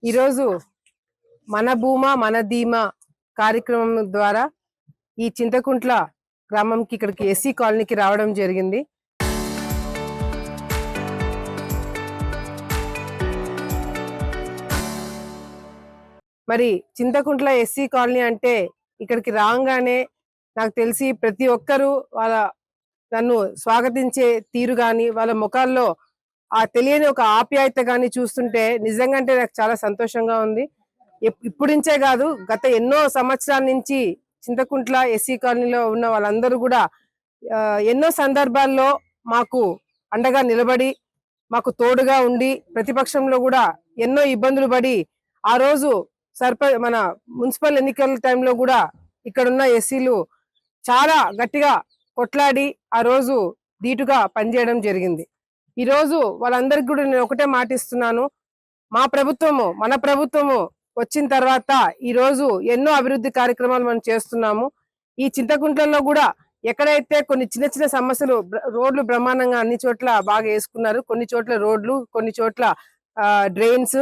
ఈరోజు మన భూమా మన ధీమా కార్యక్రమం ద్వారా ఈ చింతకుంట్ల గ్రామంకి ఇక్కడికి ఎస్సీ కాలనీకి రావడం జరిగింది. మరి చింతకుంట్ల ఎస్సీ కాలనీ అంటే ఇక్కడికి రాగానే నాకు తెలిసి ప్రతి ఒక్కరూ వాళ్ళ నన్ను స్వాగతించే తీరు గాని వాళ్ళ ముఖాల్లో ఆ తెలియని ఒక ఆప్యాయత గాని చూస్తుంటే నిజంగా అంటే నాకు చాలా సంతోషంగా ఉంది. ఇప్పుడించే కాదు, గత ఎన్నో సంవత్సరాల నుంచి చింతకుంట్ల ఎస్సీ కాలనీలో ఉన్న వాళ్ళందరూ కూడా ఎన్నో సందర్భాల్లో మాకు అండగా నిలబడి మాకు తోడుగా ఉండి ప్రతిపక్షంలో కూడా ఎన్నో ఇబ్బందులు పడి ఆ రోజు మన మున్సిపల్ ఎన్నికల టైంలో కూడా ఇక్కడున్న ఎస్సీలు చాలా గట్టిగా కొట్లాడి ఆ రోజు ధీటుగా పనిచేయడం జరిగింది. ఈ రోజు వాళ్ళందరికీ కూడా నేను ఒకటే మాటిస్తున్నాను, మా ప్రభుత్వము మన ప్రభుత్వము వచ్చిన తర్వాత ఈ రోజు ఎన్నో అభివృద్ధి కార్యక్రమాలు మనం చేస్తున్నాము. ఈ చింతకుంట్లలో కూడా ఎక్కడైతే కొన్ని చిన్న చిన్న సమస్యలు, రోడ్లు బ్రహ్మాండంగా అన్ని చోట్ల బాగా వేసుకున్నారు. కొన్ని చోట్ల రోడ్లు, కొన్ని చోట్ల డ్రైన్స్,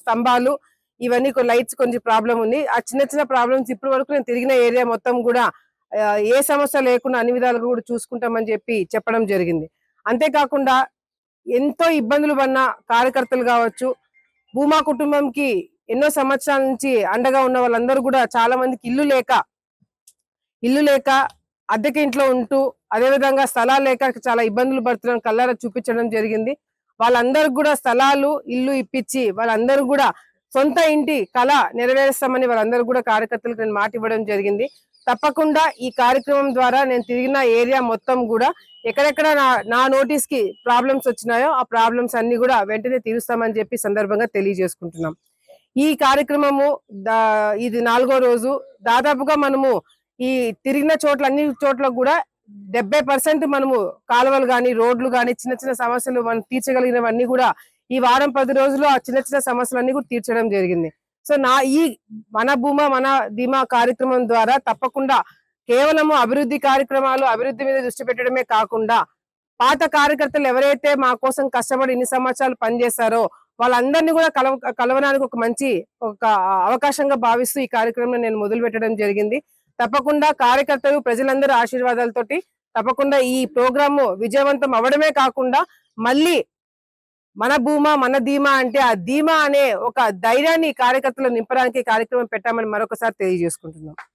స్తంభాలు, ఇవన్నీ లైట్స్ కొంచెం ప్రాబ్లం ఉంది. ఆ చిన్న చిన్న ప్రాబ్లమ్స్ ఇప్పటి వరకు నేను తిరిగిన ఏరియా మొత్తం కూడా ఏ సమస్య లేకుండా అన్ని విధాలుగా కూడా చూసుకుంటామని చెప్పడం జరిగింది. అంతేకాకుండా ఎంతో ఇబ్బందులు పడిన కార్యకర్తలు కావచ్చు, భూమా కుటుంబంకి ఎన్నో సంవత్సరాల నుంచి అండగా ఉన్న వాళ్ళందరూ కూడా చాలా మందికి ఇల్లు లేక అద్దెకి ఇంట్లో ఉంటూ, అదేవిధంగా స్థలాలు లేక చాలా ఇబ్బందులు పడుతున్నాం కళ్ళారా చూపించడం జరిగింది. వాళ్ళందరికి కూడా స్థలాలు, ఇల్లు ఇప్పించి వాళ్ళందరూ కూడా సొంత ఇంటి కళ నెరవేరుస్తామని వాళ్ళందరూ కూడా కార్యకర్తలకు నేను మాట ఇవ్వడం జరిగింది. తప్పకుండా ఈ కార్యక్రమం ద్వారా నేను తిరిగిన ఏరియా మొత్తం కూడా ఎక్కడెక్కడ నా నోటీస్ కి ప్రాబ్లమ్స్ వచ్చినాయో ఆ ప్రాబ్లమ్స్ అన్ని కూడా వెంటనే తీరుస్తామని చెప్పి సందర్భంగా తెలియజేసుకుంటున్నాం. ఈ కార్యక్రమము ఇది 4వ రోజు. దాదాపుగా మనము ఈ తిరిగిన చోట్ల అన్ని చోట్ల కూడా 70% మనము కాలువలు గాని, రోడ్లు గాని, చిన్న చిన్న సమస్యలు మనం తీర్చగలిగినవన్నీ కూడా ఈ వారం 10 రోజులు ఆ చిన్న చిన్న సమస్యలన్నీ కూడా తీర్చడం జరిగింది. సో ఈ మన భూమా మన ధీమా కార్యక్రమం ద్వారా తప్పకుండా కేవలము అభివృద్ధి కార్యక్రమాలు, అభివృద్ధి మీద దృష్టి పెట్టడమే కాకుండా పాత కార్యకర్తలు ఎవరైతే మా కోసం కష్టపడి ఇన్ని సంవత్సరాలు పనిచేశారో వాళ్ళందరినీ కూడా కలవడానికి ఒక అవకాశంగా భావిస్తూ ఈ కార్యక్రమం నేను మొదలు పెట్టడం జరిగింది. తప్పకుండా కార్యకర్తలు, ప్రజలందరూ ఆశీర్వాదాలతోటి తప్పకుండా ఈ ప్రోగ్రాము విజయవంతం అవడమే కాకుండా మళ్ళీ మన భూమా మన ధీమా అంటే ఆ ధీమా అనే ఒక ధైర్యాన్ని కార్యకర్తలు నింపడానికి కార్యక్రమం పెట్టామని మరొకసారి తెలియజేసుకుంటున్నాం.